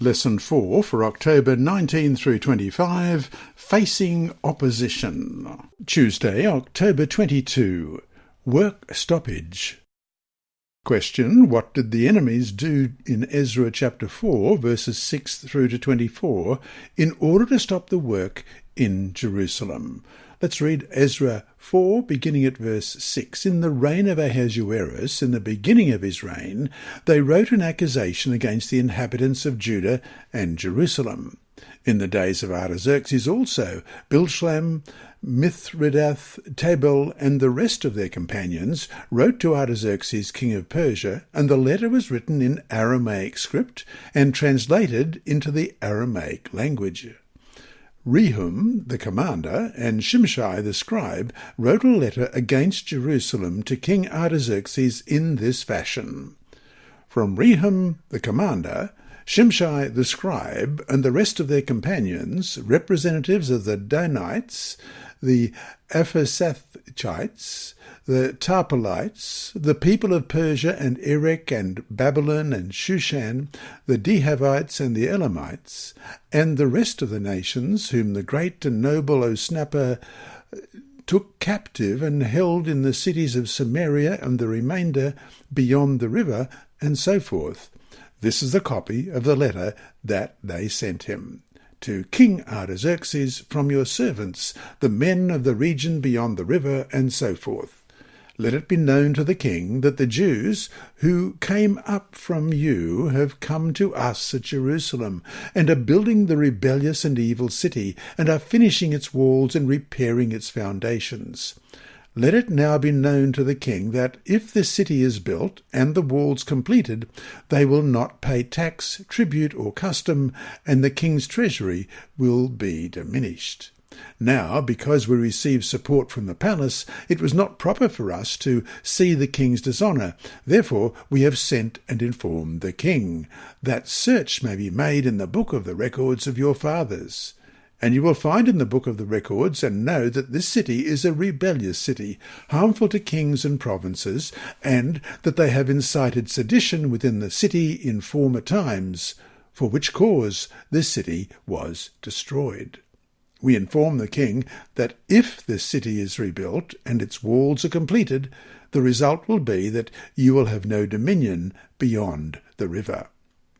Lesson 4 for October 19 through 25, Facing Opposition. Tuesday, October 22, Work Stoppage. Question: what did the enemies do in Ezra chapter 4, verses 6 through to 24, in order to stop the work in Jerusalem? Let's read Ezra 4, beginning at verse 6. In the reign of Ahasuerus, in the beginning of his reign, they wrote an accusation against the inhabitants of Judah and Jerusalem. In the days of Artaxerxes also, Bilshan, Mithridath, Tabel, and the rest of their companions wrote to Artaxerxes, king of Persia, and the letter was written in Aramaic script and translated into the Aramaic language. Rehum, the commander, and Shimshai, the scribe, wrote a letter against Jerusalem to King Artaxerxes in this fashion. From Rehum, the commander, Shimshai, the scribe, and the rest of their companions, representatives of the Danites, the Ephesathites, the Tarpelites, the people of Persia and Erech and Babylon and Shushan, the Dehavites and the Elamites, and the rest of the nations whom the great and noble Osnapper took captive and held in the cities of Samaria and the remainder beyond the river, and so forth. This is the copy of the letter that they sent him. To King Artaxerxes, from your servants, the men of the region beyond the river, and so forth. Let it be known to the king that the Jews who came up from you have come to us at Jerusalem, and are building the rebellious and evil city, and are finishing its walls and repairing its foundations. Let it now be known to the king that if this city is built and the walls completed, they will not pay tax, tribute, or custom, and the king's treasury will be diminished. Now, because we receive support from the palace, it was not proper for us to see the king's dishonour. Therefore we have sent and informed the king, that search may be made in the book of the records of your fathers. And you will find in the book of the records and know that this city is a rebellious city, harmful to kings and provinces, and that they have incited sedition within the city in former times, for which cause this city was destroyed. We inform the king that if this city is rebuilt and its walls are completed, the result will be that you will have no dominion beyond the river.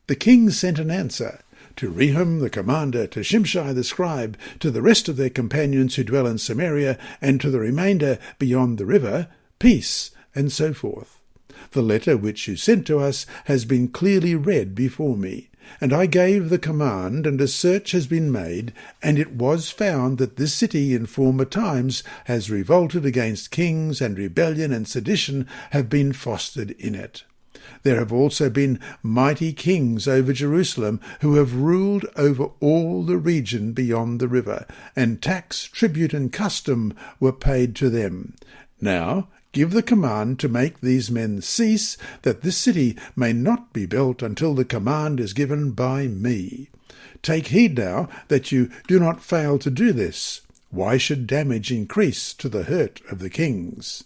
The king sent an answer to Rehum the commander, to Shimshai the scribe, to the rest of their companions who dwell in Samaria, and to the remainder beyond the river, peace, and so forth. The letter which you sent to us has been clearly read before me, and I gave the command, and a search has been made, and it was found that this city in former times has revolted against kings, and rebellion and sedition have been fostered in it. There have also been mighty kings over Jerusalem who have ruled over all the region beyond the river, and tax, tribute, and custom were paid to them. Now give the command to make these men cease, that this city may not be built until the command is given by me. Take heed now that you do not fail to do this. Why should damage increase to the hurt of the kings?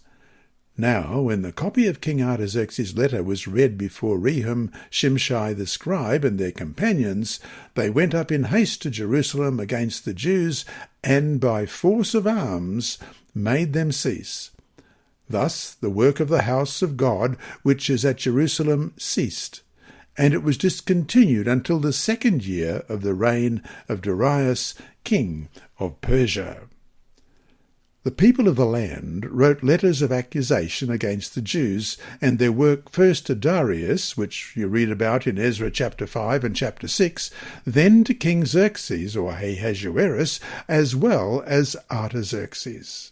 Now, when the copy of King Artaxerxes' letter was read before Rehum, Shimshai the scribe, and their companions, they went up in haste to Jerusalem against the Jews, and by force of arms made them cease. Thus the work of the house of God, which is at Jerusalem, ceased, and it was discontinued until the 2nd year of the reign of Darius, king of Persia. The people of the land wrote letters of accusation against the Jews, and their work first to Darius, which you read about in Ezra chapter 5 and chapter 6, then to King Xerxes or Ahasuerus, as well as Artaxerxes.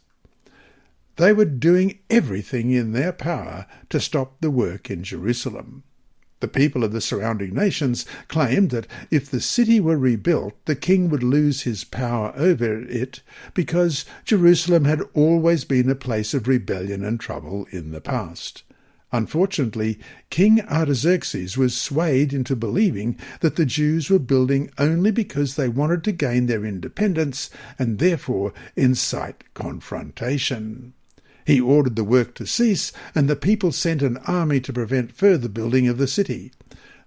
They were doing everything in their power to stop the work in Jerusalem. The people of the surrounding nations claimed that if the city were rebuilt, the king would lose his power over it, because Jerusalem had always been a place of rebellion and trouble in the past. Unfortunately, King Artaxerxes was swayed into believing that the Jews were building only because they wanted to gain their independence and therefore incite confrontation. He ordered the work to cease, and the people sent an army to prevent further building of the city.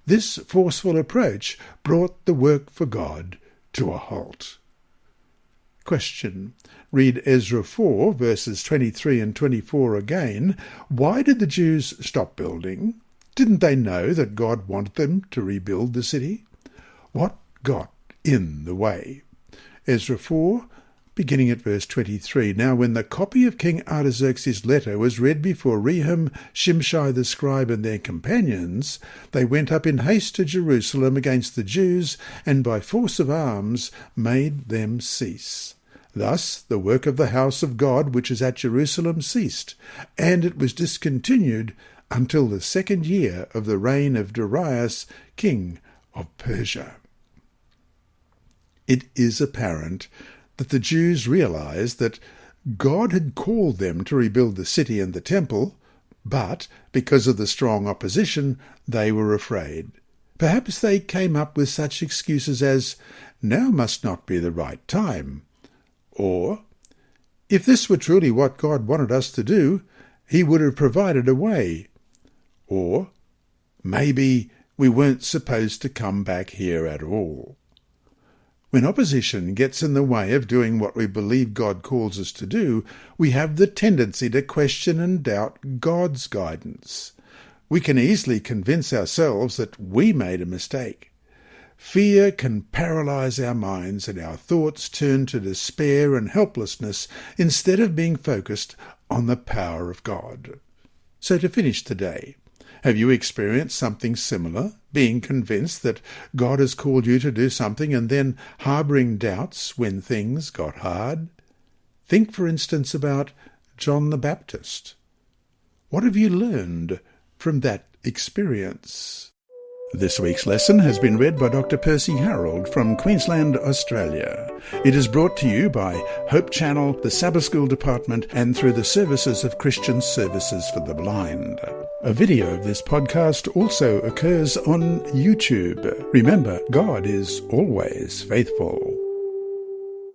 This forceful approach brought the work for God to a halt. Question. Read Ezra 4, verses 23 and 24 again. Why did the Jews stop building? Didn't they know that God wanted them to rebuild the city? What got in the way? Ezra 4, beginning at verse 23. Now when the copy of King Artaxerxes' letter was read before Rehum, Shimshai the scribe, and their companions, they went up in haste to Jerusalem against the Jews, and by force of arms made them cease. Thus the work of the house of God which is at Jerusalem ceased, and it was discontinued until the 2nd year of the reign of Darius, king of Persia. It is apparent that the Jews realized that God had called them to rebuild the city and the temple, but because of the strong opposition, they were afraid. Perhaps they came up with such excuses as, "Now must not be the right time," or, "If this were truly what God wanted us to do, he would have provided a way," or, "Maybe we weren't supposed to come back here at all." When opposition gets in the way of doing what we believe God calls us to do, we have the tendency to question and doubt God's guidance. We can easily convince ourselves that we made a mistake. Fear can paralyze our minds, and our thoughts turn to despair and helplessness instead of being focused on the power of God. So to finish today, have you experienced something similar, being convinced that God has called you to do something and then harbouring doubts when things got hard? Think, for instance, about John the Baptist. What have you learned from that experience? This week's lesson has been read by Dr. Percy Harold from Queensland, Australia. It is brought to you by Hope Channel, the Sabbath School Department, and through the services of Christian Services for the Blind. A video of this podcast also occurs on YouTube. Remember, God is always faithful.